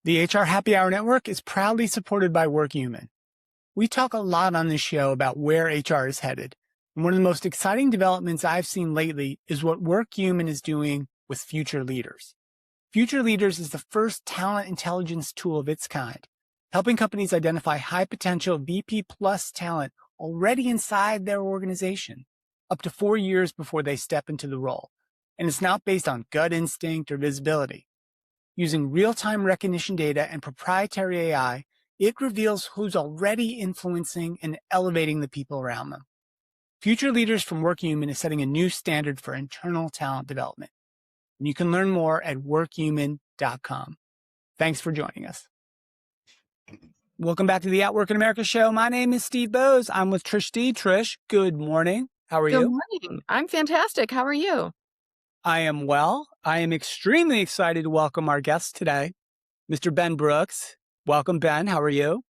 The HR Happy Hour Network is proudly supported by WorkHuman. We talk a lot on this show about where HR is headed. And one of the most exciting developments I've seen lately is what WorkHuman is doing with Future Leaders. Future Leaders is the first talent intelligence tool of its kind, helping companies identify high potential VP plus talent already inside their organization, up to 4 years before they step into the role. And it's not based on gut instinct or visibility. Using real-time recognition data and proprietary AI, it reveals who's already influencing and elevating the people around them. Future Leaders from WorkHuman is setting a new standard for internal talent development. And you can learn more at workhuman.com. Thanks for joining us. Welcome back to the Outwork in America show. My name is Steve Boese. I'm with Trish Steed. Trish, good morning. How are you? Good morning. I'm fantastic. How are you? I am well. I am extremely excited to welcome our guest today, Mr. Ben Brooks. Welcome, Ben. How are you?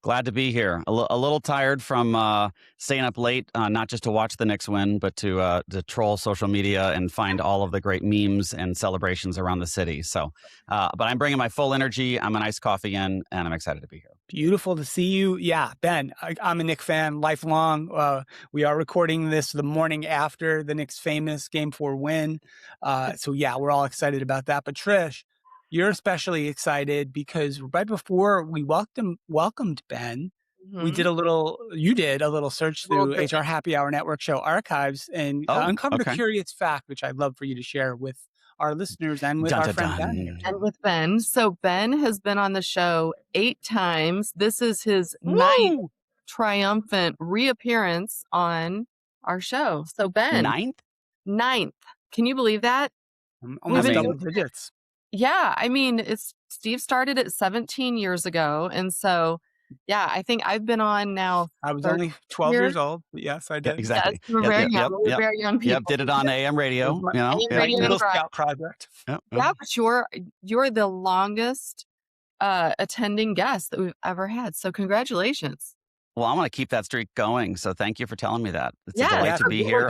Glad to be here. A little tired from staying up late, not just to watch the Knicks win, but to troll social media and find all of the great memes and celebrations around the city. So, but I'm bringing my full energy. I'm an iced coffee in, and I'm excited to be here. Beautiful to see you. Yeah, Ben, I'm a Knicks fan, lifelong. We are recording this the morning after the Knicks' famous Game 4 win. So yeah, we're all excited about that. But Trish, you're especially excited because right before we welcomed Ben, you did a little search through HR Happy Hour Network show archives and uncovered a curious fact, which I'd love for you to share with our listeners and with our friend Ben here. And with Ben. So Ben has been on the show 8 times. This is his 9th triumphant reappearance on our show. So Ben. 9th. Can you believe that? Almost double digits. Yeah, I mean, Steve started it 17 years ago. And so, yeah, I think I've been on now. I was only 12 years old. But yes, I did. Yeah, exactly. Yes, we're very young. We're very young people. Yep, did it on AM radio. AM radio Little Scout project. Yeah, but you're the longest attending guest that we've ever had. So congratulations. Well, I want to keep that streak going. So thank you for telling me that. It's a delight to be here.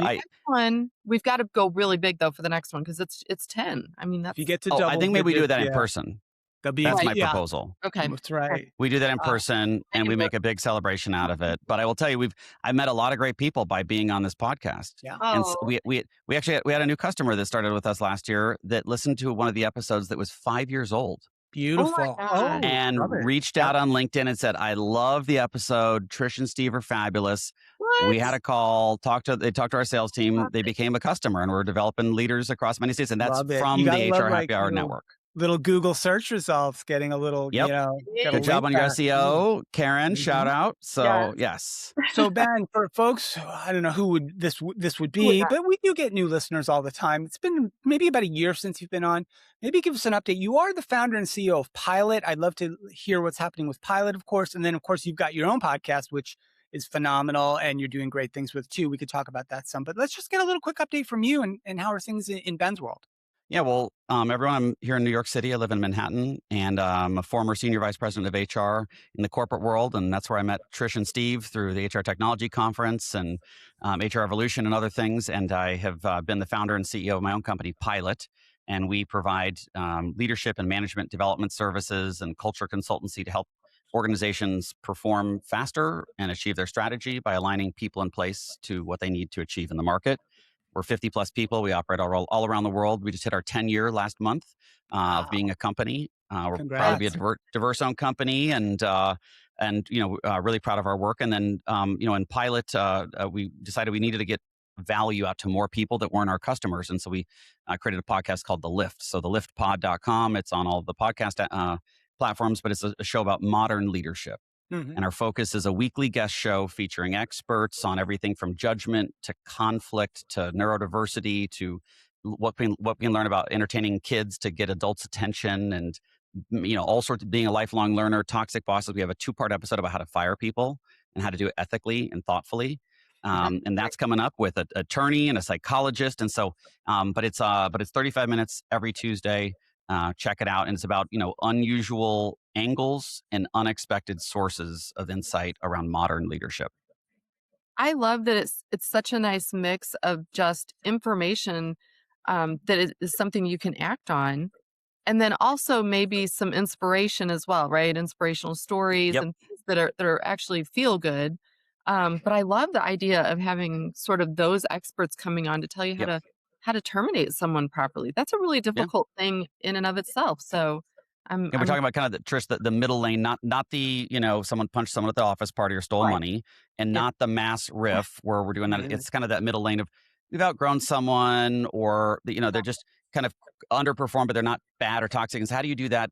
We've got to go really big though for the next one because it's 10. I mean, that's. If you get to double I think maybe we do that in person. That's my proposal. Okay, that's right. We do that in person, and we make a big celebration out of it. But I will tell you, I met a lot of great people by being on this podcast. Yeah, and we had a new customer that started with us last year that listened to one of the episodes that was 5 years old. Beautiful. And reached out on LinkedIn and said, I love the episode. Trish and Steve are fabulous. What? We had a call, they talked to our sales team. They became a customer, and we're developing leaders across many states. And that's from the HR Happy Hour Network. Little Google search results, getting a little, good job on your SEO. Karen, shout out. So, yes. So, Ben, for folks, I don't know who this would be, but we do get new listeners all the time. It's been maybe about a year since you've been on. Maybe give us an update. You are the founder and CEO of Pilot. I'd love to hear what's happening with Pilot, of course. And then, of course, you've got your own podcast, which is phenomenal, and you're doing great things with too. We could talk about that some, but let's just get a little quick update from you and how are things in Ben's world? Yeah, well, everyone, I'm here in New York City. I live in Manhattan, and I'm a former senior vice president of HR in the corporate world, and that's where I met Trish and Steve through the HR Technology Conference and HR Evolution and other things. And I have been the founder and CEO of my own company, Pilot, and we provide leadership and management development services and culture consultancy to help organizations perform faster and achieve their strategy by aligning people in place to what they need to achieve in the market. We're 50 plus people. We operate all around the world. We just hit our 10-year last month of being a company. We're proud to be a diverse-owned company, and really proud of our work. And then in Pilot, we decided we needed to get value out to more people that weren't our customers, and so we created a podcast called The Lift. So theliftpod.com. It's on all the podcast platforms, but it's a show about modern leadership. And our focus is a weekly guest show featuring experts on everything from judgment to conflict to neurodiversity to what we can learn about entertaining kids to get adults' attention, and all sorts of being a lifelong learner, toxic bosses. We have a 2-part episode about how to fire people and how to do it ethically and thoughtfully. And that's coming up with an attorney and a psychologist. And so, but it's 35 minutes every Tuesday. Check it out. And it's about, unusual angles and unexpected sources of insight around modern leadership. I love that it's such a nice mix of just information that is something you can act on, And then also maybe some inspiration as well, right? Inspirational stories Yep. and things that are actually feel good. But I love the idea of having sort of those experts coming on to tell you Yep. how to terminate someone properly. That's a really Yeah. difficult thing in and of itself. So And we're I'm talking about kind of Trish, the middle lane, not the, someone punched someone at the office party or stole right. money, and Yeah. not the mass riff where we're doing that. Mhm. It's kind of that middle lane of we've outgrown someone, or they're just kind of underperformed, but they're not bad or toxic. And so how do you do that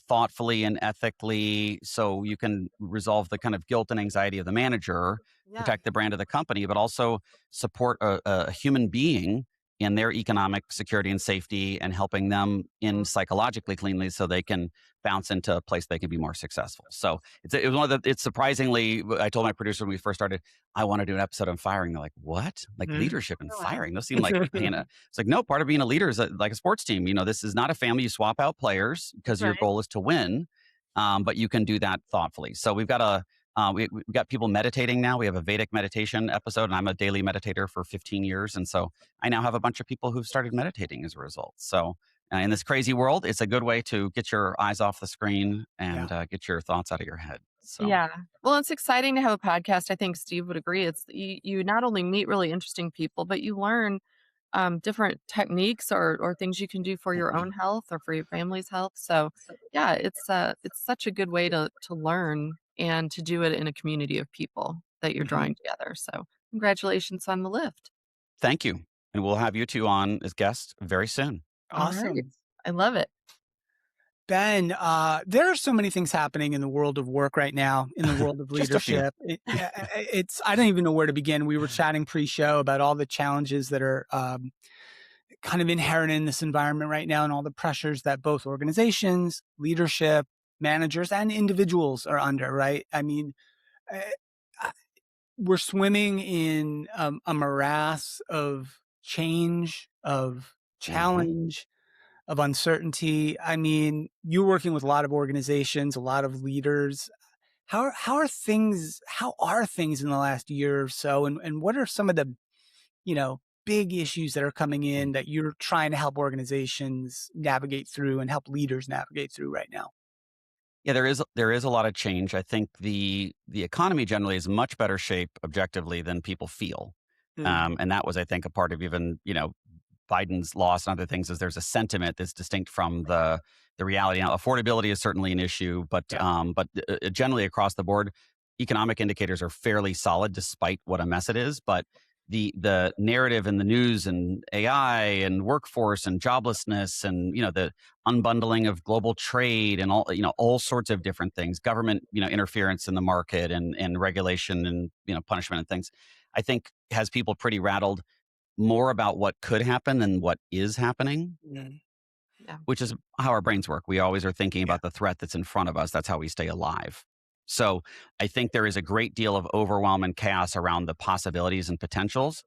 thoughtfully and ethically so you can resolve the kind of guilt and anxiety of the manager, Yeah. protect the brand of the company, but also support a human being in their economic security and safety, and helping them in psychologically cleanly so they can bounce into a place they can be more successful. So it was one of the, it's surprisingly, I told my producer when we first started, I want to do an episode on firing. They're like, what? Like Mhm. leadership and Wow. firing? Those seem like it's like, no, part of being a leader is like a sports team. This is not a family. You swap out players because your Right. goal is to win. But you can do that thoughtfully. So we've got we've got people meditating now. We have a Vedic meditation episode, and I'm a daily meditator for 15 years. And so I now have a bunch of people who've started meditating as a result. So in this crazy world, it's a good way to get your eyes off the screen and get your thoughts out of your head. So Yeah. Well, it's exciting to have a podcast. I think Steve would agree. It's you not only meet really interesting people, but you learn different techniques or things you can do for your own health or for your family's health. So, yeah, it's such a good way to learn and to do it in a community of people that you're Mhm. drawing together. So, congratulations on the lift. thank you. And we'll have you two on as guests very soon. All right. Awesome. I love it. Ben, there are so many things happening in the world of work right now, in the world of Just a few. leadership. It's I don't even know where to begin. We were chatting pre-show about all the challenges that are kind of inherent in this environment right now, and all the pressures that both organizations, leadership, managers, and individuals are under. Right? I mean, uh, we're swimming in a morass of change, of challenge, of uncertainty. I mean, you're working with a lot of organizations, a lot of leaders. How are things in the last year or so? And what are some of the, big issues that are coming in that you're trying to help organizations navigate through and help leaders navigate through right now? Yeah, there is a lot of change. I think the economy generally is in much better shape objectively than people feel, Mm. and that was, I think, a part of even Biden's loss and other things. Is there's a sentiment that's distinct from the reality. Now, affordability is certainly an issue, but Yeah. generally across the board, economic indicators are fairly solid despite what a mess it is. But the narrative in the news and AI and workforce and joblessness and the unbundling of global trade and all sorts of different things, government interference in the market and regulation and punishment and things, I think has people pretty rattled more about what could happen than what is happening, Mm. Yeah. which is how our brains work. We always are thinking Yeah. about the threat that's in front of us. That's how we stay alive. So I think there is a great deal of overwhelm and chaos around the possibilities and potentials.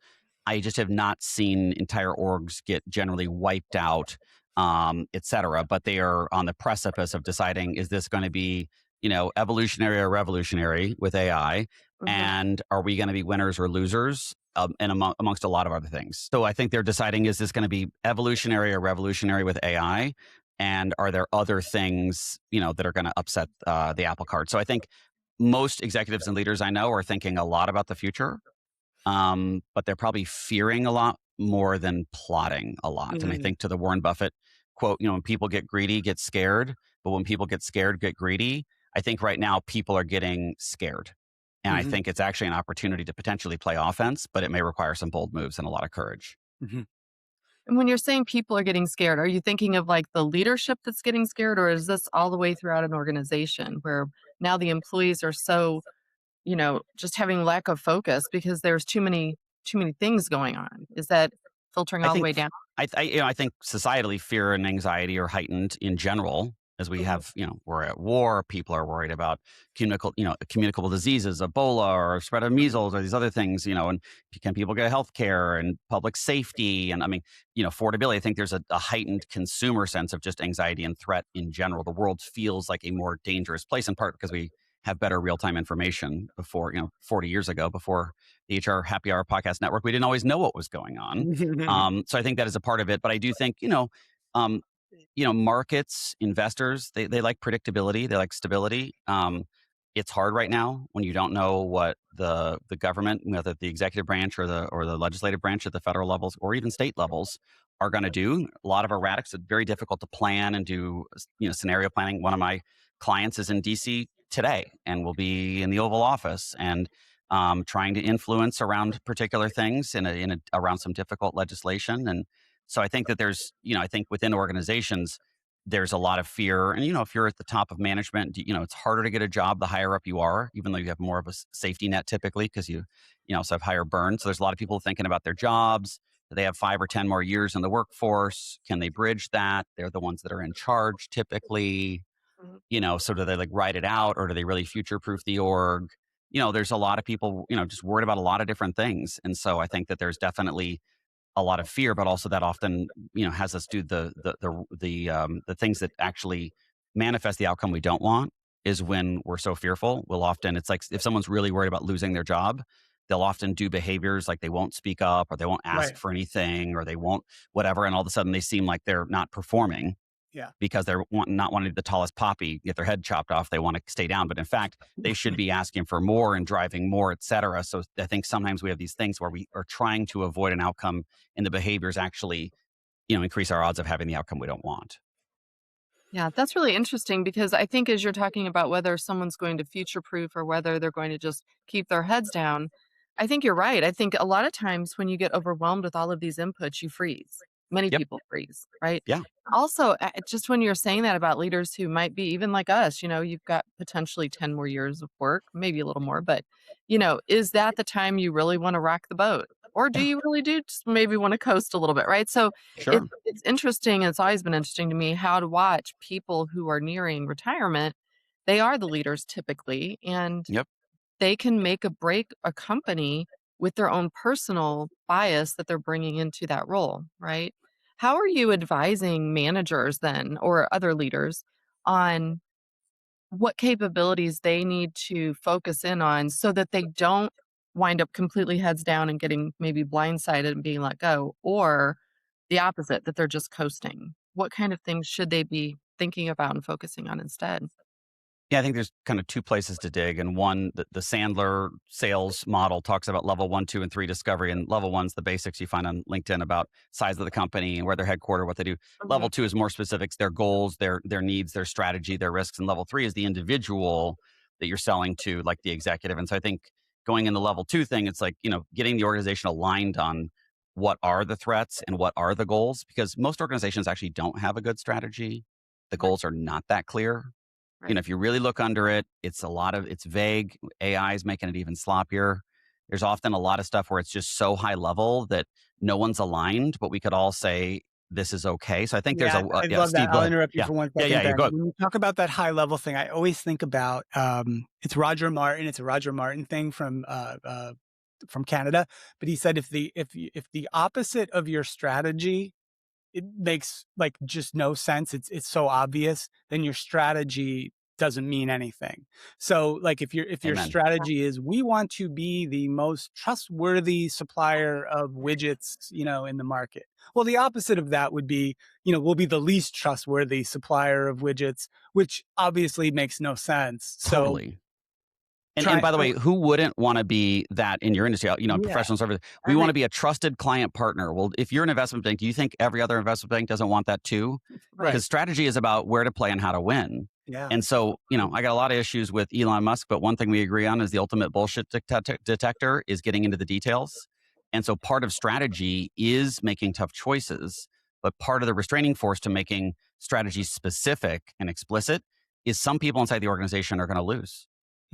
I just have not seen entire orgs get generally wiped out, et cetera. But they are on the precipice of deciding, is this going to be, evolutionary or revolutionary with AI? Mhm. And are we going to be winners or losers? And amongst a lot of other things. So I think they're deciding, is this going to be evolutionary or revolutionary with AI? And are there other things, that are going to upset the apple cart? So I think most executives and leaders I know are thinking a lot about the future, but they're probably fearing a lot more than plotting a lot. And I Mm. think to the Warren Buffett quote, when people get greedy, get scared. But when people get scared, get greedy. I think right now people are getting scared. And I Mhm. think it's actually an opportunity to potentially play offense, but it may require some bold moves and a lot of courage. Mhm. And when you're saying people are getting scared, are you thinking of like the leadership that's getting scared, or is this all the way throughout an organization where now the employees are so, just having lack of focus because there's too many things going on? Is that filtering I all the think way down? I think societally fear and anxiety are heightened in general as we Mhm. have, we're at war. People are worried about communicable diseases, Ebola, or spread of measles, or these other things, and can people get health care and public safety? And I mean, affordability. I think there's a heightened consumer sense of just anxiety and threat in general. The world feels like a more dangerous place, in part because we have better real-time information. Before, 40 years ago, before the HR Happy Hour podcast network, we didn't always know what was going on. So I think that is a part of it. But I do think, um, markets, investors, they like predictability, they like stability. It's hard right now when you don't know what the government, whether the executive branch or the legislative branch at the federal levels or even state levels, are going to do. A lot of erratics. It's very difficult to plan and do scenario planning. One of my clients is in DC today and will be in the Oval Office and trying to influence around particular things around some difficult legislation. And so I think that there's, I think within organizations, there's a lot of fear. And, if you're at the top of management, it's harder to get a job the higher up you are, even though you have more of a safety net typically because you also have higher burn. So there's a lot of people thinking about their jobs. Do they have 5 or 10 more years in the workforce? Can they bridge that? They're the ones that are in charge typically. So do they ride it out, or do they really future-proof the org? There's a lot of people, just worried about a lot of different things. And so I think that there's definitely a lot of fear, but also that often, has us do the things that actually manifest the outcome we don't want is when we're so fearful. It's like if someone's really worried about losing their job, they'll often do behaviors like they won't speak up or they won't ask for anything or they won't whatever. And all of a sudden they seem like they're not performing. Yeah. Because they're not wanting the tallest poppy get their head chopped off. They want to stay down. But in fact, they should be asking for more and driving more, et cetera. So I think sometimes we have these things where we are trying to avoid an outcome and the behaviors actually, increase our odds of having the outcome we don't want. Yeah, that's really interesting because I think as you're talking about whether someone's going to future proof or whether they're going to just keep their heads down, I think you're right. I think a lot of times when you get overwhelmed with all of these inputs, you freeze. Many Yep. people freeze, right? Yeah. Also, just when you're saying that about leaders who might be even like us, you've got potentially 10 more years of work, maybe a little more, but, is that the time you really want to rock the boat? Or do you really do just maybe want to coast a little bit, right? So Sure. it's interesting. It's always been interesting to me how to watch people who are nearing retirement. They are the leaders typically, and Yep. they can make or break a company with their own personal bias that they're bringing into that role, right? How are you advising managers then or other leaders on what capabilities they need to focus in on so that they don't wind up completely heads down and getting maybe blindsided and being let go, or the opposite, that they're just coasting? What kind of things should they be thinking about and focusing on instead? Yeah, I think there's kind of two places to dig. And one, the Sandler sales model talks about level 1, 2, and 3 discovery. And level 1's the basics you find on LinkedIn about size of the company and where they're headquartered, what they do. Level 2 is more specifics, their goals, their needs, their strategy, their risks. And level 3 is the individual that you're selling to, like the executive. And so I think going in the level 2 thing, it's like, getting the organization aligned on what are the threats and what are the goals, because most organizations actually don't have a good strategy. The goals are not that clear. Right. If you really look under it, it's vague. AI is making it even sloppier. There's often a lot of stuff where it's just so high level that no one's aligned, but we could all say this is okay. So I think there's I love Steve, that. I'll interrupt you for one second. Yeah, Ben. go ahead. When you talk about that high level thing, I always think about it's Roger Martin. It's a Roger Martin thing from Canada. But he said if the opposite of your strategy, it makes just no sense. It's so obvious. Then your strategy doesn't mean anything. So if your Amen. strategy is we want to be the most trustworthy supplier of widgets, in the market. Well, the opposite of that would be, we'll be the least trustworthy supplier of widgets, which obviously makes no sense. Totally. And by the way, who wouldn't want to be that in your industry? Professional services. We want to be a trusted client partner. Well, if you're an investment bank, do you think every other investment bank doesn't want that too? Right. Because strategy is about where to play and how to win. Yeah. And so, I got a lot of issues with Elon Musk, but one thing we agree on is the ultimate bullshit detector is getting into the details. And so part of strategy is making tough choices, but part of the restraining force to making strategy specific and explicit is some people inside the organization are going to lose.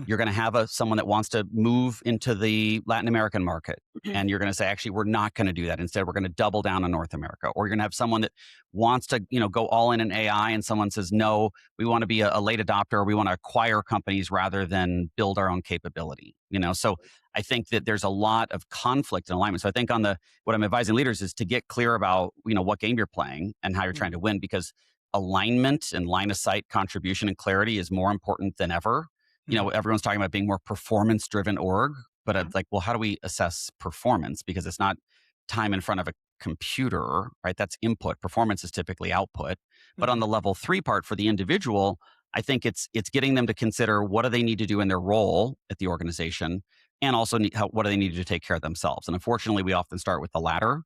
You're going to have someone that wants to move into the Latin American market. And you're going to say, actually, we're not going to do that. Instead, we're going to double down on North America. Or you're going to have someone that wants to, go all in AI. And someone says, no, we want to be a late adopter. Or we want to acquire companies rather than build our own capability. So I think that there's a lot of conflict and alignment. So I think what I'm advising leaders is to get clear about, what game you're playing and how you're trying to win, because alignment and line of sight, contribution and clarity is more important than ever. Everyone's talking about being more performance-driven org, but it's like, well, how do we assess performance? Because it's not time in front of a computer, right? That's input. Performance is typically output. But on the level 3 part for the individual, I think it's getting them to consider what do they need to do in their role at the organization, and also what do they need to do to take care of themselves. And unfortunately, we often start with the latter.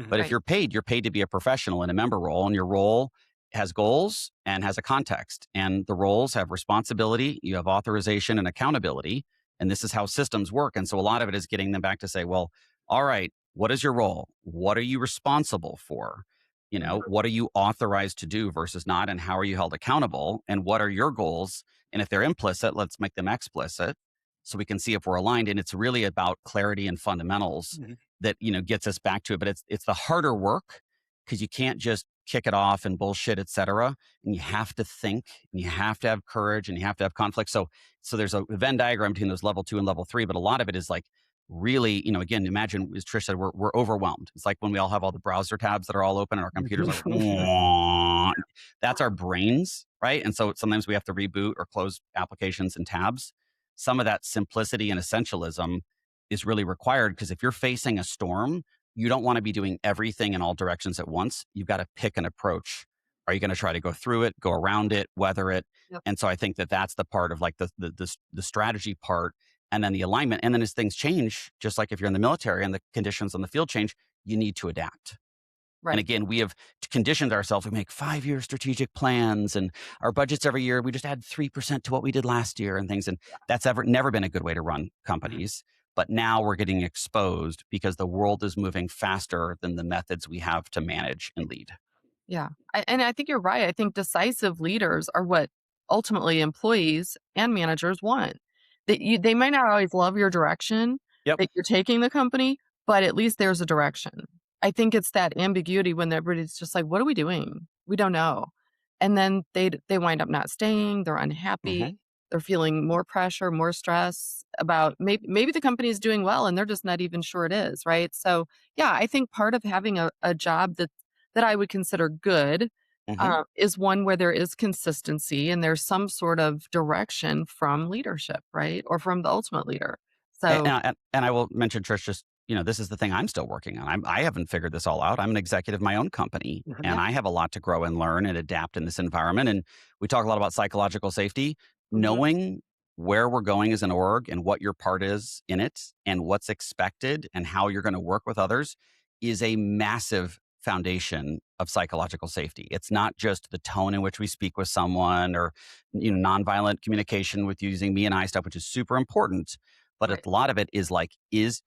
But if you're paid to be a professional in a member role, and your role has goals and has a context, and the roles have responsibility, you have authorization and accountability, and this is how systems work. And so a lot of it is getting them back to say, well, all right, what is your role? What are you responsible for? What are you authorized to do versus not? And how are you held accountable? And what are your goals? And if they're implicit, let's make them explicit so we can see if we're aligned. And it's really about clarity and fundamentals that, gets us back to it. But it's the harder work because you can't just kick it off and bullshit, et cetera. And you have to think, and you have to have courage, and you have to have conflict. So there's a Venn diagram between those level 2 and level 3, but a lot of it is like really, again, imagine, as Trish said, we're overwhelmed. It's like when we all have all the browser tabs that are all open and our computers like, "Wah." That's our brains, right? And so sometimes we have to reboot or close applications and tabs. Some of that simplicity and essentialism is really required because if you're facing a storm, you don't want to be doing everything in all directions at once. You've got to pick an approach. Are you going to try to go through it, go around it, weather it? Yep. And so I think that's the part of like the strategy part, and then the alignment. And then as things change, just like if you're in the military and the conditions on the field change, you need to adapt. Right. And again, we have conditioned ourselves. We make 5-year strategic plans, and our budgets every year, we just add 3% to what we did last year and things. And that's never been a good way to run companies. But now we're getting exposed because the world is moving faster than the methods we have to manage and lead. Yeah. And I think you're right. I think decisive leaders are what ultimately employees and managers want. They might not always love your direction that you're taking the company, but at least there's a direction. I think it's that ambiguity when everybody's just like, what are we doing? We don't know. And then they wind up not staying. They're unhappy. They're feeling more pressure, more stress about maybe the company is doing well and they're just not even sure it is, right? So yeah, I think part of having a job that I would consider good is one where there is consistency and there's some sort of direction from leadership, right? Or from the ultimate leader. So, and I will mention, Trish, just, this is the thing I'm still working on. I haven't figured this all out. I'm an executive of my own company, and I have a lot to grow and learn and adapt in this environment. And we talk a lot about psychological safety. Knowing where we're going as an org and what your part is in it and what's expected and how you're going to work with others is a massive foundation of psychological safety. It's not just the tone in which we speak with someone or, nonviolent communication with using me and I stuff, which is super important. But a lot of it is like,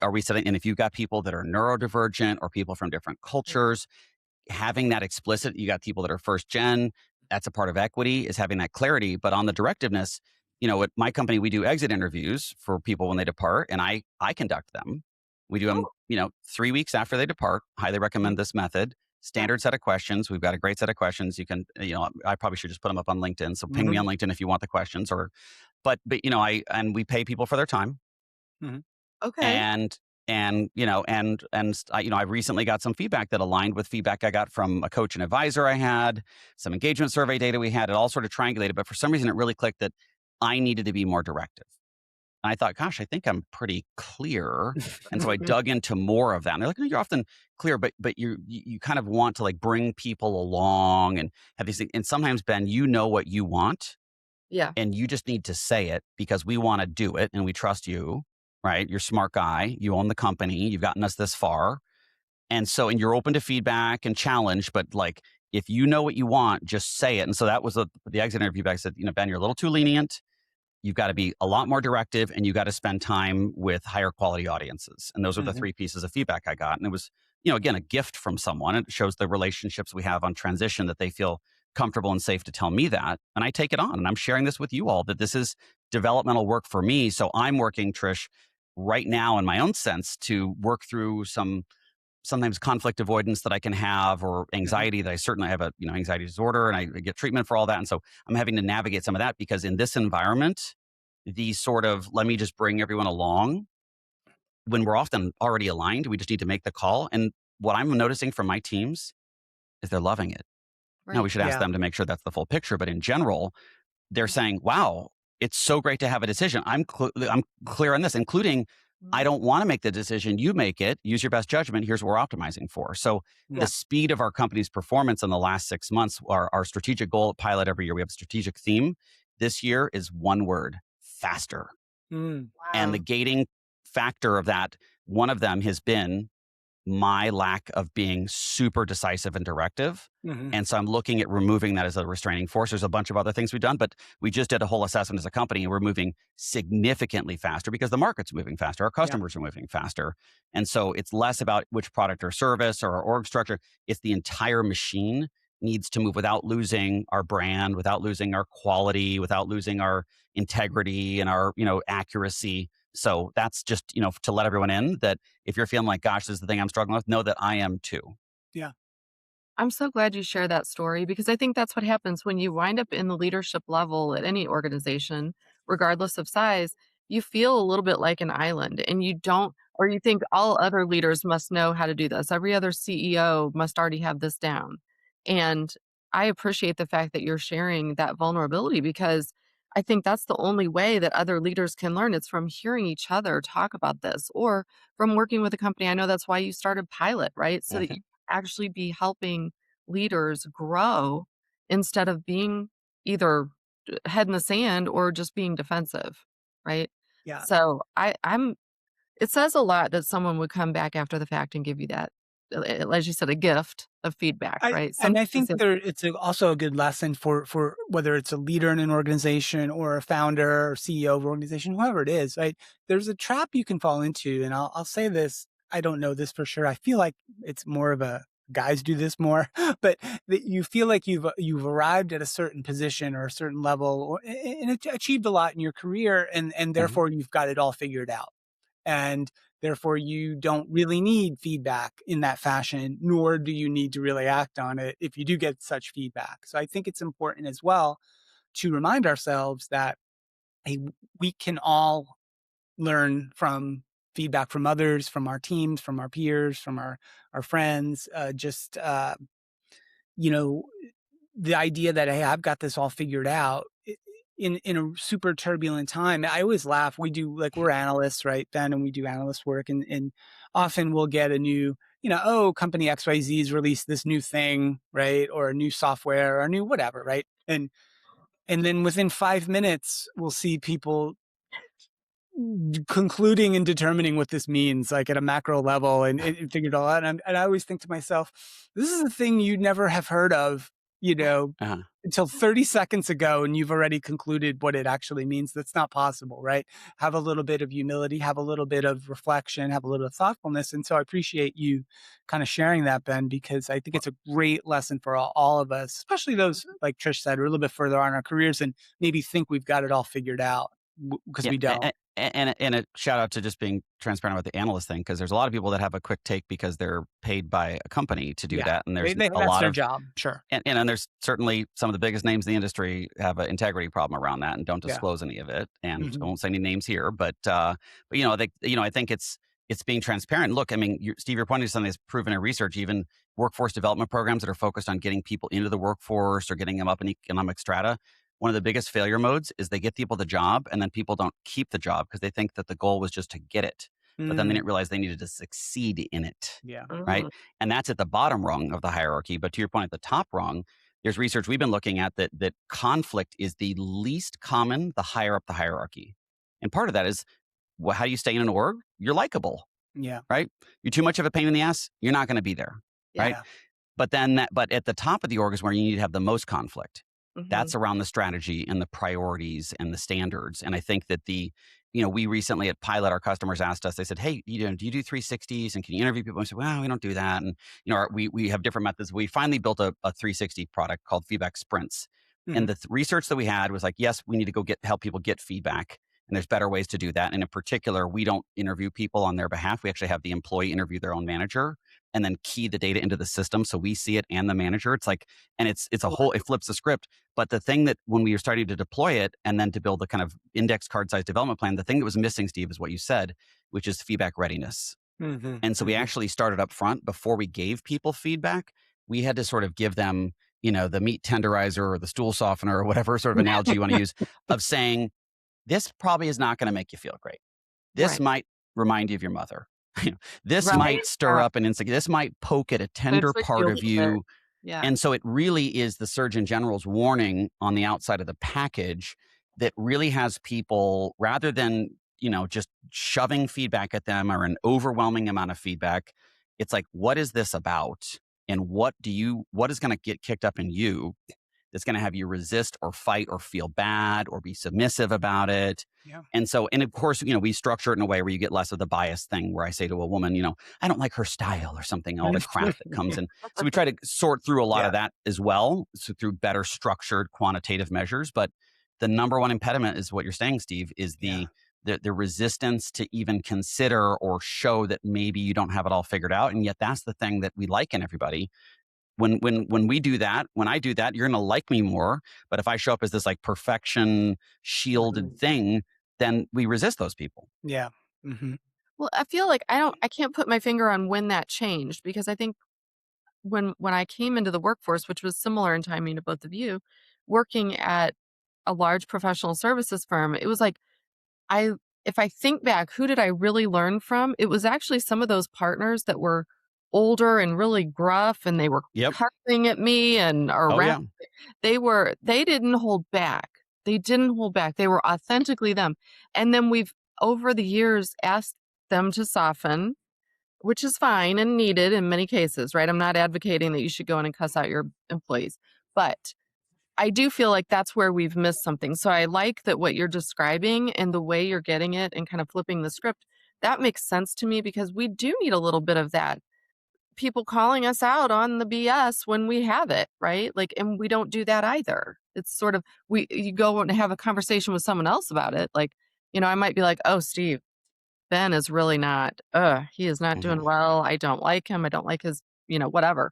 are we setting, and if you've got people that are neurodivergent or people from different cultures, having that explicit, you got people that are first gen, that's a part of equity, is having that clarity. But on the directiveness, at my company, we do exit interviews for people when they depart, and I conduct them. We do them, 3 weeks after they depart. Highly recommend this method. Standard set of questions. We've got a great set of questions. You can, I probably should just put them up on LinkedIn. So ping me on LinkedIn if you want the questions, but we pay people for their time. okay. I recently got some feedback that aligned with feedback I got from a coach and advisor I had, some engagement survey data we had. It all sort of triangulated, but for some reason it really clicked that I needed to be more directive. And I thought, gosh, I think I'm pretty clear. And so I dug into more of that. And they're like, no, you're often clear, but you kind of want to like bring people along and have these things. And sometimes, Ben, what you want. Yeah. And you just need to say it because we want to do it and we trust you, right? You're a smart guy. You own the company. You've gotten us this far. And you're open to feedback and challenge, but like, if you know what you want, just say it. And so that was the exit interview back. I said, Ben, you're a little too lenient. You've got to be a lot more directive, and you got to spend time with higher quality audiences. And those are the 3 pieces of feedback I got. And it was, again, a gift from someone. It shows the relationships we have on transition that they feel comfortable and safe to tell me that. And I take it on, and I'm sharing this with you all, that this is developmental work for me. So I'm working, Trish, right now in my own sense to work through sometimes conflict avoidance that I can have, or anxiety that I certainly have anxiety disorder, and I get treatment for all that. And so I'm having to navigate some of that because in this environment, the sort of, let me just bring everyone along when we're often already aligned, we just need to make the call. And what I'm noticing from my teams is they're loving it. Right. Now we should ask them to make sure that's the full picture. But in general, they're saying, wow, it's so great to have a decision. I'm clear on this, including I don't want to make the decision. You make it. Use your best judgment. Here's what we're optimizing for. So the speed of our company's performance in the last 6 months, our strategic goal at Pilot every year, we have a strategic theme. This year is one word: faster. And the gating factor of that, one of them has been my lack of being super decisive and directive. And so I'm looking at removing that as a restraining force. There's a bunch of other things we've done, but we just did a whole assessment as a company, and we're moving significantly faster because the market's moving faster. Our customers are moving faster. And so it's less about which product or service or our org structure. It's the entire machine needs to move without losing our brand, without losing our quality, without losing our integrity and our, accuracy. So that's just, to let everyone in that if you're feeling like, gosh, this is the thing I'm struggling with, know that I am too. Yeah. I'm so glad you share that story, because I think that's what happens when you wind up in the leadership level at any organization, regardless of size. You feel a little bit like an island, and you don't, or you think all other leaders must know how to do this. Every other CEO must already have this down. And I appreciate the fact that you're sharing that vulnerability, because I think that's the only way that other leaders can learn. It's from hearing each other talk about this, or from working with a company. I know that's why you started Pilot, right? So that you actually be helping leaders grow instead of being either head in the sand or just being defensive, right? Yeah. So it says a lot that someone would come back after the fact and give you that, as you said, a gift of feedback, right? And I think it's also a good lesson for whether it's a leader in an organization or a founder or CEO of an organization, whoever it is, right? There's a trap you can fall into. And I'll say this, I don't know this for sure. I feel like it's more of a guys do this more, but that you feel like you've arrived at a certain position or a certain level and achieved a lot in your career. And therefore you've got it all figured out. And therefore, you don't really need feedback in that fashion, nor do you need to really act on it if you do get such feedback. So I think it's important as well to remind ourselves that we can all learn from feedback from others, from our teams, from our peers, from our friends. The idea that, hey, I've got this all figured out in a super turbulent time. I always laugh. We're analysts, right, Ben, and we do analyst work, and often we'll get a new, company XYZ's released this new thing, right, or a new software or a new whatever, right, and then within 5 minutes we'll see people concluding and determining what this means, like at a macro level, and figured it all out. And I always think to myself, this is a thing you'd never have heard of, until 30 seconds ago, and you've already concluded what it actually means. That's not possible, right? Have a little bit of humility, have a little bit of reflection, have a little of thoughtfulness. And so I appreciate you kind of sharing that, Ben, because I think it's a great lesson for all of us, especially those, like Trish said, are a little bit further on in our careers and maybe think we've got it all figured out, because we don't. And a shout out to just being transparent about the analyst thing, because there's a lot of people that have a quick take because they're paid by a company to do that, and there's a lot their of job, sure. And there's certainly some of the biggest names in the industry have an integrity problem around that and don't disclose any of it. And I won't say any names here, but I think it's being transparent. Look, I mean, Steve, you're pointing to something that's proven in research. Even workforce development programs that are focused on getting people into the workforce or getting them up in economic strata. One of the biggest failure modes is they get people the job and then people don't keep the job because they think that the goal was just to get it. But then they didn't realize they needed to succeed in it. Yeah. Right. And that's at the bottom rung of the hierarchy. But to your point, at the top rung, there's research we've been looking at that conflict is the least common the higher up the hierarchy. And part of that is, how do you stay in an org? You're likable. Yeah. Right. You're too much of a pain in the ass. You're not going to be there. Right. But but at the top of the org is where you need to have the most conflict. That's around the strategy and the priorities and the standards. And I think that we recently at Pilot, our customers asked us, they said, hey, do you do 360s and can you interview people? And we said, well, we don't do that. And, we have different methods. We finally built a 360 product called Feedback Sprints. And the research that we had was like, yes, we need to go help people get feedback. And there's better ways to do that. And in particular, we don't interview people on their behalf. We actually have the employee interview their own manager and then key the data into the system so we see it and the manager. It's like, and it's a whole, it flips the script. But the thing that when we were starting to deploy it and then to build the kind of index card size development plan, the thing that was missing, Steve, is what you said, which is feedback readiness. And so we actually started up front before we gave people feedback. We had to sort of give them, the meat tenderizer or the stool softener or whatever sort of analogy you want to use of saying, this probably is not going to make you feel great. This might remind you of your mother. This Right. might stir up an insecurity. This might poke at a tender It's part a of you. Yeah. And so it really is the Surgeon General's warning on the outside of the package that really has people, rather than, just shoving feedback at them or an overwhelming amount of feedback, it's like, what is this about? And what is going to get kicked up in you that's going to have you resist or fight or feel bad or be submissive about it? Yeah. And so, and of course, we structure it in a way where you get less of the bias thing where I say to a woman, I don't like her style or something, all the crap that comes in. So we try to sort through a lot of that as well. So through better structured quantitative measures. But the number one impediment is what you're saying, Steve, is the resistance to even consider or show that maybe you don't have it all figured out. And yet that's the thing that we like in everybody. When we do that, when I do that, you're going to like me more. But if I show up as this like perfection shielded thing, then we resist those people. Yeah. Mm-hmm. Well, I feel like I can't put my finger on when that changed, because I think when I came into the workforce, which was similar in timing to both of you, working at a large professional services firm, it was like, if I think back, who did I really learn from? It was actually some of those partners that were older and really gruff, and they were cussing at me they didn't hold back. They didn't hold back. They were authentically them. And then we've over the years asked them to soften, which is fine and needed in many cases, right? I'm not advocating that you should go in and cuss out your employees, but I do feel like that's where we've missed something. So I like that what you're describing and the way you're getting it and kind of flipping the script, that makes sense to me, because we do need a little bit of that. People calling us out on the BS when we have it, right? Like, and we don't do that either. It's sort of, you go and have a conversation with someone else about it. Like, I might be like, oh, Steve, Ben is really not, he is not doing well. I don't like him. I don't like his, whatever,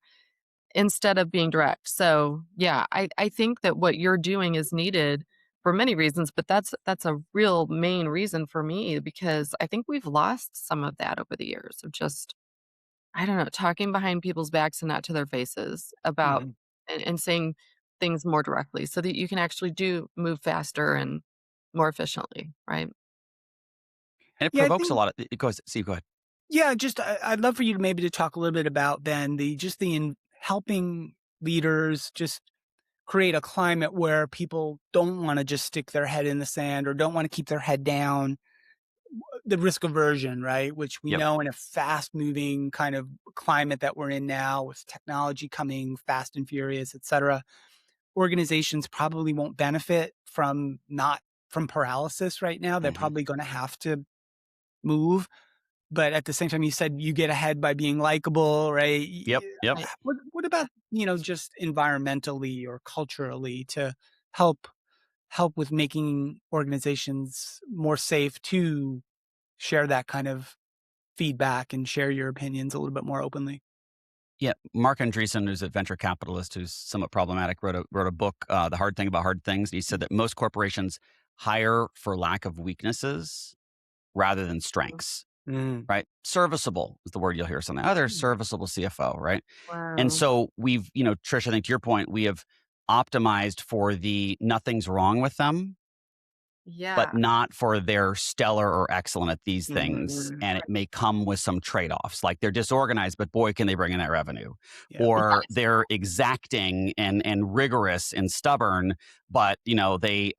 instead of being direct. So yeah, I think that what you're doing is needed for many reasons, but that's a real main reason for me, because I think we've lost some of that over the years of just, I don't know, talking behind people's backs and not to their faces about and saying things more directly so that you can actually move faster and more efficiently, right? And it provokes a lot of, it goes, Steve, go ahead. Yeah, just I'd love for you to maybe talk a little bit about then helping leaders just create a climate where people don't want to just stick their head in the sand or don't want to keep their head down. The risk aversion, right? Which we know in a fast moving kind of climate that we're in now with technology coming fast and furious, et cetera, organizations probably won't benefit from paralysis right now. They're probably going to have to move. But at the same time, you said you get ahead by being likable, right? Yep. What about, just environmentally or culturally to help with making organizations more safe to share that kind of feedback and share your opinions a little bit more openly? Yeah, Mark Andreessen, who's a venture capitalist who's somewhat problematic, wrote a book, The Hard Thing About Hard Things. And he said that most corporations hire for lack of weaknesses rather than strengths. Right? Serviceable is the word you'll hear something. Oh, they're serviceable CFO, right? Wow. And so we've, Trish, I think to your point, we have optimized for the nothing's wrong with them, but not for their stellar or excellent at these things. And it may come with some trade-offs, like they're disorganized, but boy, can they bring in that revenue. Or they're exacting and rigorous and stubborn, but they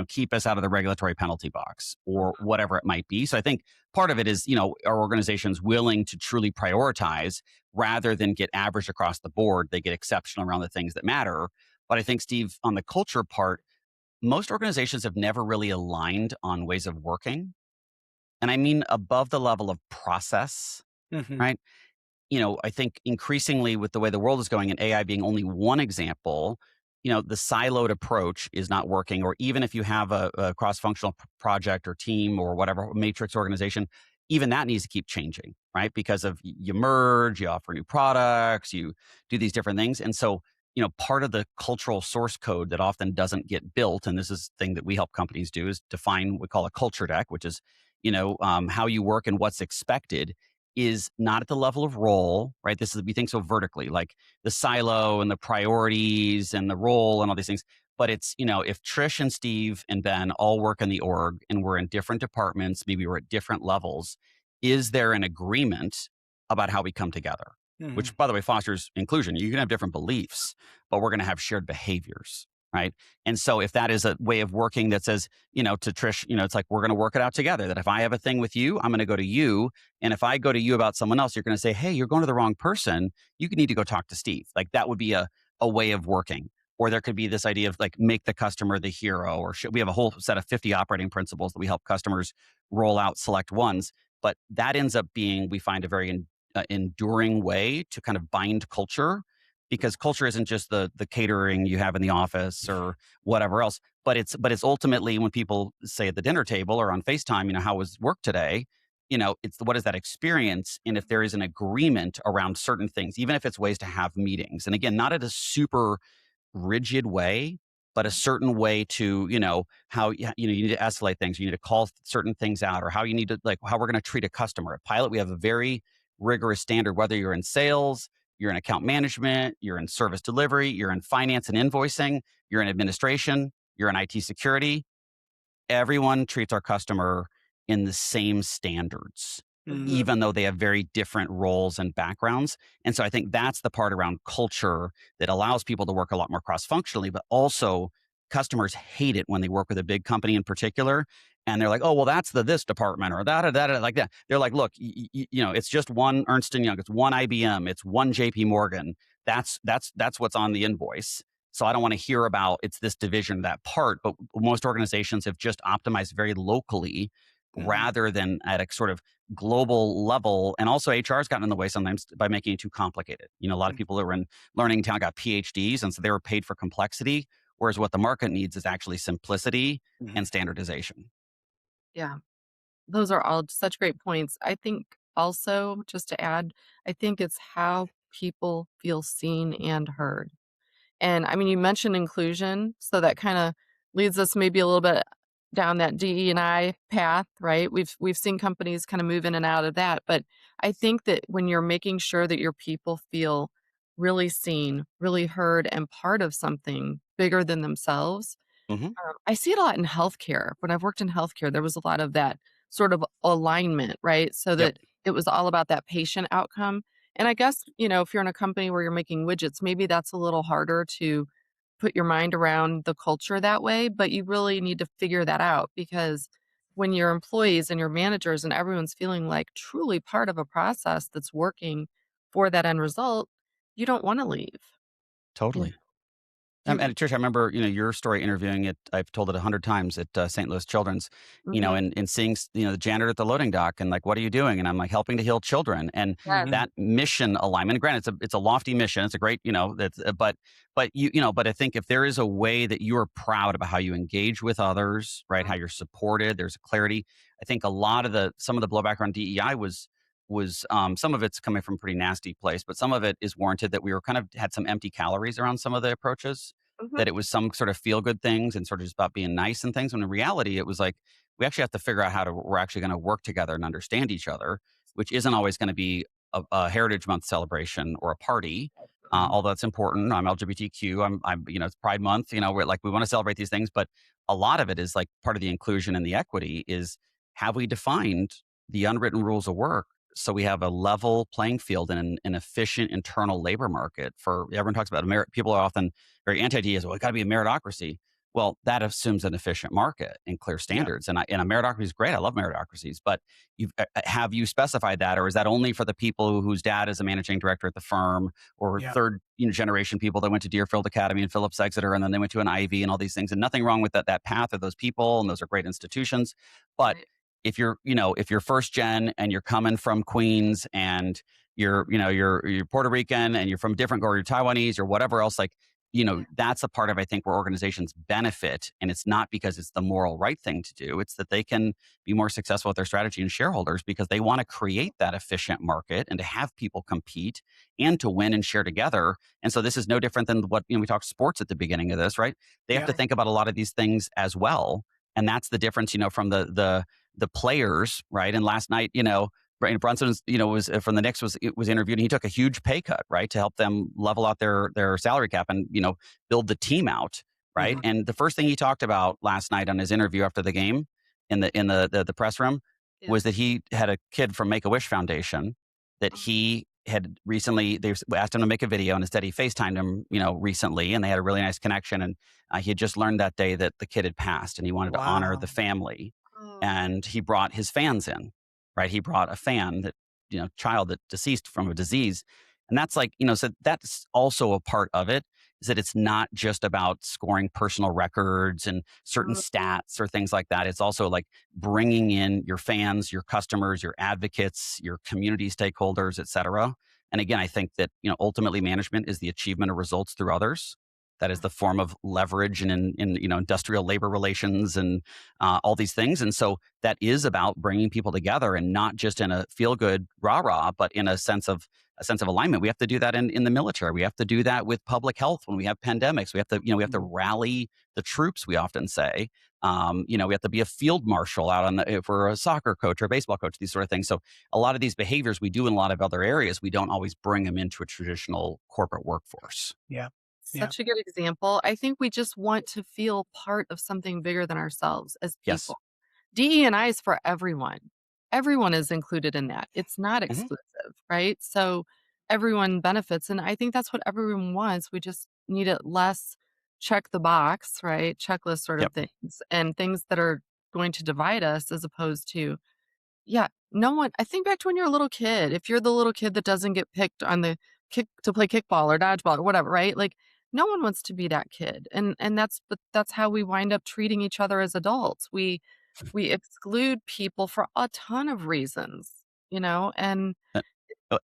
keep us out of the regulatory penalty box or whatever it might be. So I think part of it is, our organizations willing to truly prioritize rather than get average across the board. They get exceptional around the things that matter. But I think, Steve, on the culture part, most organizations have never really aligned on ways of working. And I mean above the level of process, right? I think increasingly with the way the world is going and AI being only one example, the siloed approach is not working. Or even if you have a cross-functional project or team or whatever matrix organization, even that needs to keep changing, right? Because of you merge, you offer new products, you do these different things. And so, part of the cultural source code that often doesn't get built, and this is the thing that we help companies do, is define what we call a culture deck, which is, how you work and what's expected, is not at the level of role, right? We think so vertically, like the silo and the priorities and the role and all these things, But it's, if Trish and Steve and Ben all work in the org and we're in different departments, maybe we're at different levels, is there an agreement about how we come together? Which, by the way, fosters inclusion. You can have different beliefs, but we're going to have shared behaviors, right? And so if that is a way of working that says, to Trish, it's like, we're going to work it out together, that if I have a thing with you, I'm going to go to you. And if I go to you about someone else, you're going to say, hey, you're going to the wrong person. You need to go talk to Steve. Like, that would be a way of working. Or there could be this idea of like, make the customer the hero, or we have a whole set of 50 operating principles that we help customers roll out select ones. But that ends up being, we find, a very enduring way to kind of bind culture, because culture isn't just the catering you have in the office or whatever else, but it's ultimately when people say at the dinner table or on FaceTime, how was work today? It's what is that experience? And if there is an agreement around certain things, even if it's ways to have meetings, and again, not at a super rigid way, but a certain way to, how, you need to escalate things. You need to call certain things out, or how you need to, like, how we're going to treat a customer. At Pilot, we have a very rigorous standard, whether you're in sales, you're in account management, you're in service delivery, you're in finance and invoicing, you're in administration, you're in IT security. Everyone treats our customer in the same standards, even though they have very different roles and backgrounds. And so I think that's the part around culture that allows people to work a lot more cross-functionally, but also customers hate it when they work with a big company in particular. And they're like, oh, well, that's this department or that, like that. They're like, look, it's just one Ernst & Young, it's one IBM, it's one JP Morgan. That's what's on the invoice. So I don't want to hear about it's this division, that part. But most organizations have just optimized very locally rather than at a sort of global level. And also HR has gotten in the way sometimes by making it too complicated. A lot of people that were in learning town got PhDs, and so they were paid for complexity. Whereas what the market needs is actually simplicity and standardization. Yeah, those are all such great points. I think also, just to add, I think it's how people feel seen and heard. And I mean, you mentioned inclusion, so that kind of leads us maybe a little bit down that DE&I path, right? We've seen companies kind of move in and out of that, but I think that when you're making sure that your people feel really seen, really heard, and part of something bigger than themselves, I see it a lot in healthcare. When I've worked in healthcare, there was a lot of that sort of alignment, right? So Yep. that it was all about that patient outcome. And I guess, if you're in a company where you're making widgets, maybe that's a little harder to put your mind around the culture that way, but you really need to figure that out, because when your employees and your managers and everyone's feeling like truly part of a process that's working for that end result, you don't want to leave. You know, Totally. you, And Trish, I remember, your story interviewing it. I've told it 100 times at St. Louis Children's, Mhm. and seeing, the janitor at the loading dock and like, what are you doing? And I'm like, helping to heal children. And Yes. that mission alignment, granted, it's a lofty mission. It's a great, that's, but I think if there is a way that you are proud about how you engage with others, right? How you're supported, there's a clarity. I think some of the blowback around DEI was some of it's coming from a pretty nasty place, but some of it is warranted, that we were kind of had some empty calories around some of the approaches, Mhm. that it was some sort of feel good things and sort of just about being nice and things. When in reality, it was like, we actually have to figure out we're actually going to work together and understand each other, which isn't always going to be a Heritage Month celebration or a party. Although it's important. I'm LGBTQ. it's Pride Month, we want to celebrate these things, but a lot of it is like part of the inclusion and the equity is, have we defined the unwritten rules of work so we have a level playing field and an efficient internal labor market? For everyone talks about people are often very anti-D as well. It's got to be a meritocracy. Well, that assumes an efficient market and clear standards. And a meritocracy is great. I love meritocracies, but have you specified that, or is that only for the people whose dad is a managing director at the firm, or third generation people that went to Deerfield Academy and Phillips Exeter, and then they went to an Ivy and all these things? And nothing wrong with that path of those people, and those are great institutions. But Right. if you're first gen and you're coming from Queens and you're Puerto Rican and you're from different, or you're Taiwanese or whatever else, like, that's a part of, I think, where organizations benefit. And it's not because it's the moral right thing to do. It's that they can be more successful with their strategy and shareholders because they want to create that efficient market and to have people compete and to win and share together. And so this is no different than what, we talked sports at the beginning of this, right? They have to think about a lot of these things as well. And that's the difference, from the players, right? And last night, Brandon Brunson, was from the Knicks, was interviewed, and he took a huge pay cut, right, to help them level out their salary cap and build the team out. right? And the first thing he talked about last night on his interview after the game in the press room was that he had a kid from Make-A-Wish Foundation that he had recently, they asked him to make a video, and instead he FaceTimed him, recently, and they had a really nice connection. And he had just learned that day that the kid had passed, and he wanted to honor the family. And he brought his fans in, right? He brought a fan that, child that deceased from a disease. And that's like, so that's also a part of it, is that it's not just about scoring personal records and certain stats or things like that. It's also like bringing in your fans, your customers, your advocates, your community stakeholders, et cetera. And again, I think that, ultimately management is the achievement of results through others. That is the form of leverage and in industrial labor relations and all these things. And so that is about bringing people together, and not just in a feel good rah-rah, but in a sense of alignment. We have to do that in the military. We have to do that with public health when we have pandemics. We have to, we have to rally the troops, we often say. We have to be a field marshal out if we're a soccer coach or a baseball coach, these sort of things. So a lot of these behaviors we do in a lot of other areas. We don't always bring them into a traditional corporate workforce. Yeah. Such a good example. I think we just want to feel part of something bigger than ourselves as people. Yes. DE&I is for everyone. Everyone is included in that. It's not exclusive, right? So everyone benefits. And I think that's what everyone wants. We just need it less check the box, right? Checklist sort of things, and things that are going to divide us, as opposed to, no one. I think back to when you're a little kid. If you're the little kid that doesn't get picked on the kick to play kickball or dodgeball or whatever, right? Like, no one wants to be that kid. And that's how we wind up treating each other as adults. We exclude people for a ton of reasons, and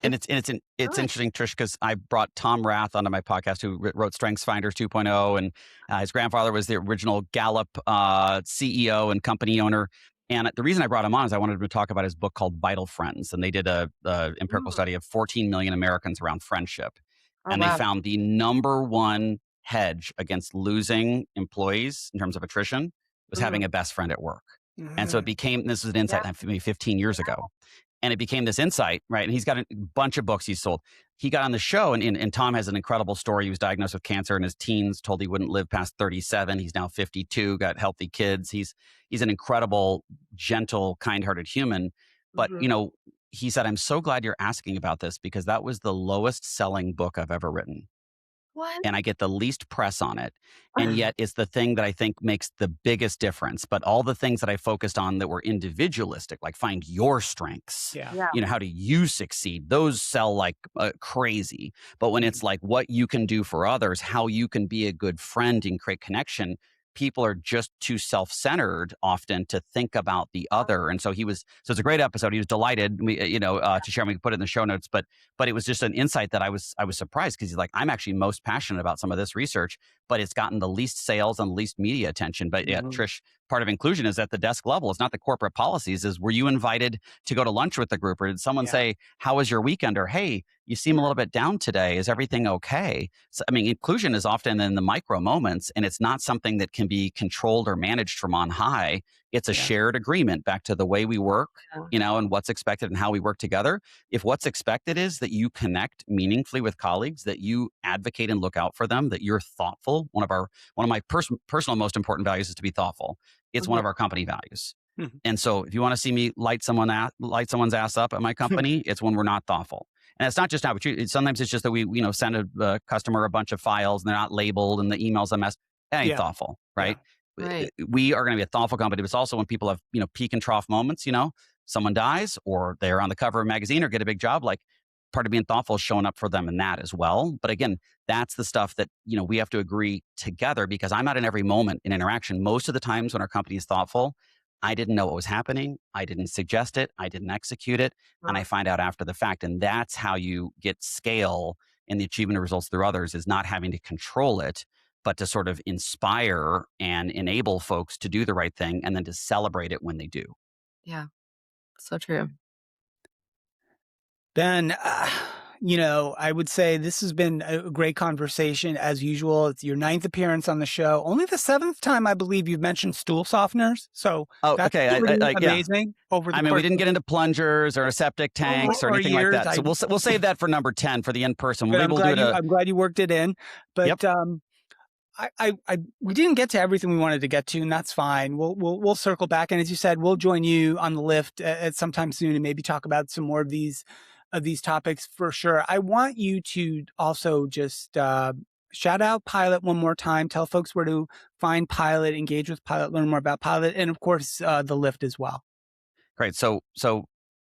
it's interesting, Trish, because I brought Tom Rath onto my podcast, who wrote StrengthsFinders 2.0, and his grandfather was the original Gallup CEO and company owner. And the reason I brought him on is I wanted him to talk about his book called Vital Friends. And they did a empirical study of 14 million Americans around friendship. And they found the number one hedge against losing employees in terms of attrition was having a best friend at work. And so it became, this was an insight maybe 15 years ago. And it became this insight, right? And he's got a bunch of books he's sold. He got on the show, and Tom has an incredible story. He was diagnosed with cancer in his teens, told he wouldn't live past 37. He's now 52, got healthy kids. He's an incredible, gentle, kind-hearted human. But, he said, I'm so glad you're asking about this, because that was the lowest selling book I've ever written. What? And I get the least press on it. And yet it's the thing that I think makes the biggest difference. But all the things that I focused on that were individualistic, like find your strengths, how do you succeed? Those sell like crazy. But when it's like what you can do for others, how you can be a good friend and create connection, people are just too self-centered often to think about the other. And so it's a great episode. He was delighted, to share. We could put it in the show notes, but it was just an insight that I was surprised, because he's like, I'm actually most passionate about some of this research, but it's gotten the least sales and least media attention. But Trish, part of inclusion is at the desk level. It's not the corporate policies. Were you invited to go to lunch with the group, or did someone say, how was your weekend? Or, hey, you seem a little bit down today. Is everything okay? So, inclusion is often in the micro moments, and it's not something that can be controlled or managed from on high. It's a shared agreement back to the way we work, and what's expected and how we work together. If what's expected is that you connect meaningfully with colleagues, that you advocate and look out for them, that you're thoughtful. One of my personal most important values is to be thoughtful. It's one of our company values. And so if you want to see me light someone's ass up at my company, it's when we're not thoughtful. And it's not just now, but sometimes it's just that we, send a customer a bunch of files and they're not labeled and the email's a mess. That ain't thoughtful, right? Right. We are going to be a thoughtful company, but it's also when people have, peak and trough moments, someone dies or they're on the cover of a magazine or get a big job, like part of being thoughtful is showing up for them in that as well. But again, that's the stuff that, we have to agree together, because I'm not in every moment in interaction. Most of the times when our company is thoughtful, I didn't know what was happening. I didn't suggest it. I didn't execute it. And I find out after the fact. And that's how you get scale in the achievement of results through others, is not having to control it, but to sort of inspire and enable folks to do the right thing, and then to celebrate it when they do. Yeah, so true. Ben, I would say this has been a great conversation as usual. It's your 9th appearance on the show. Only the 7th time, I believe, you've mentioned stool softeners. So that's amazing. Over the we didn't get into plungers or septic tanks or anything like that. So we'll save that for number 10 for the in-person. I'm glad you worked it in. But we didn't get to everything we wanted to get to, and that's fine. We'll circle back, and as you said, we'll join you on the lift at sometime soon, and maybe talk about some more of these topics for sure. I want you to also just shout out Pilot one more time. Tell folks where to find Pilot, engage with Pilot, learn more about Pilot, and of course the lift as well. Great. So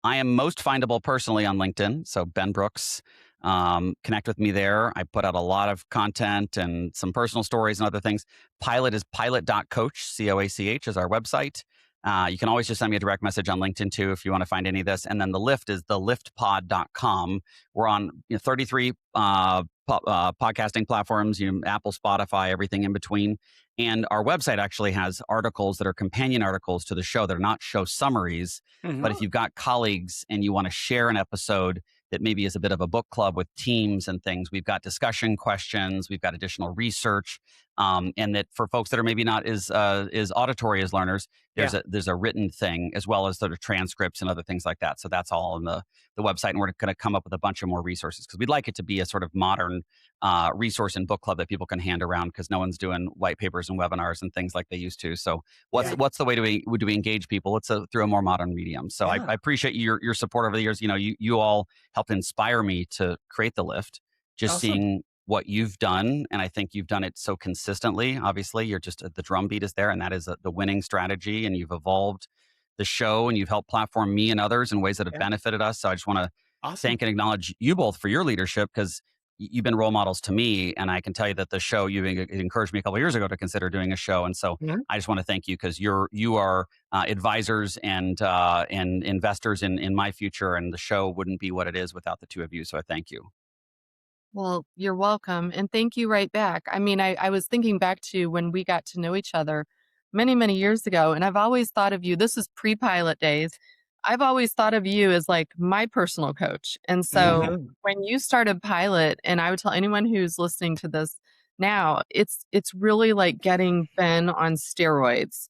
I am most findable personally on LinkedIn. So Ben Brooks, connect with me there. I put out a lot of content and some personal stories and other things. Pilot is pilot.coach, COACH is our website. You can always just send me a direct message on LinkedIn too if you want to find any of this. And then the lift is theliftpod.com. We're on 33 podcasting platforms, Apple, Spotify, everything in between. And our website actually has articles that are companion articles to the show. They're not show summaries. Mm-hmm. But if you've got colleagues and you want to share an episode that maybe is a bit of a book club with teams and things, we've got discussion questions, we've got additional research, and that for folks that are maybe not as auditory as learners, there's a written thing as well as sort of transcripts and other things like that. So that's all on the website, and we're going to come up with a bunch of more resources because we'd like it to be a sort of modern resource and book club that people can hand around because no one's doing white papers and webinars and things like they used to. So what's the way do we engage people? It's through a more modern medium. So I appreciate your support over the years. You all helped inspire me to create the lift. Just seeing what you've done, and I think you've done it so consistently. Obviously, you're just the drumbeat is there, and that is the winning strategy. And you've evolved the show, and you've helped platform me and others in ways that have benefited us. So I just want to thank and acknowledge you both for your leadership because you've been role models to me, and I can tell you that the show you encouraged me a couple of years ago to consider doing a show, and so I just want to thank you because you are advisors and investors in my future, and the show wouldn't be what it is without the two of you. So I thank you. Well, you're welcome. And thank you right back. I mean, I was thinking back to when we got to know each other many, many years ago. And I've always thought of you, this is pre-Pilot days. I've always thought of you as like my personal coach. And so when you started Pilot, and I would tell anyone who's listening to this now, it's really like getting Ben on steroids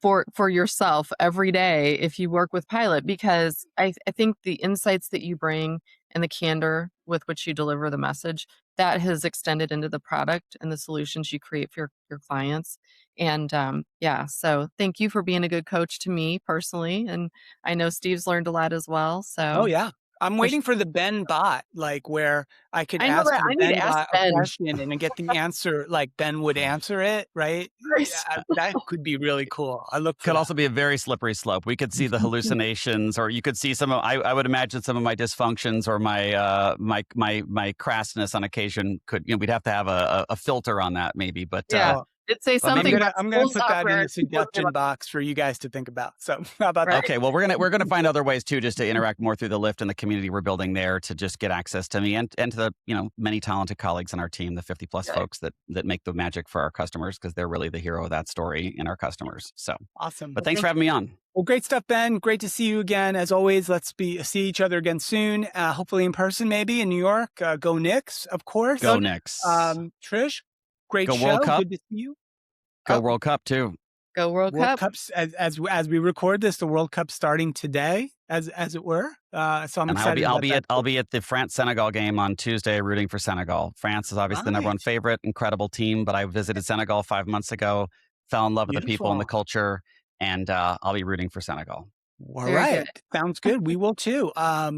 for yourself every day if you work with Pilot, because I think the insights that you bring and the candor with which you deliver the message, that has extended into the product and the solutions you create for your clients. And so thank you for being a good coach to me personally. And I know Steve's learned a lot as well. So I'm waiting for the Ben bot, like where I could ask the Ben bot a question and get the answer like Ben would answer it, right? Yeah, that could be really cool. Could also be a very slippery slope. We could see the hallucinations, or you could see some of I would imagine some of my dysfunctions or my crassness on occasion could, we'd have to have a filter on that maybe, but it'd say something. I'm gonna put that in the suggestion box for you guys to think about. So how about that? Okay, well we're gonna find other ways too, just to interact more through the lift and the community we're building there to just get access to me and to the many talented colleagues in our team, the 50 plus folks that make the magic for our customers, because they're really the hero of that story in our customers. So awesome. But thanks for having me on. Well, great stuff, Ben. Great to see you again. As always, let's see each other again soon. Hopefully in person, maybe in New York. Go Knicks, of course. Go Knicks. Trish, great show. World Cup. Good to see you. Go World Cup too. Go World Cup. Cups as we record this, the World Cup starting today, as it were. So I'm excited. I'll be at the France-Senegal game on Tuesday, rooting for Senegal. France is obviously the number one favorite, incredible team. But I visited Senegal 5 months ago, fell in love with the people and the culture, and I'll be rooting for Senegal. All right. Sounds good. We will too.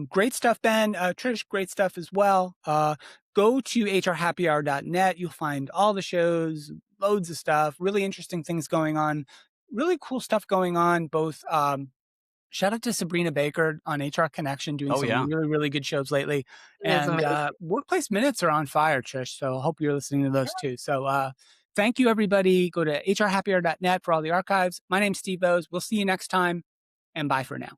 Great stuff, Ben. Trish, great stuff as well. Go to hrhappyhour.net. You'll find all the shows, loads of stuff, really interesting things going on, really cool stuff going on. Both, shout out to Sabrina Baker on HR Connection doing some really, really good shows lately. And Workplace Minutes are on fire, Trish. So I hope you're listening to those too. So thank you, everybody. Go to hrhappyhour.net for all the archives. My name's Steve Boese. We'll see you next time. And bye for now.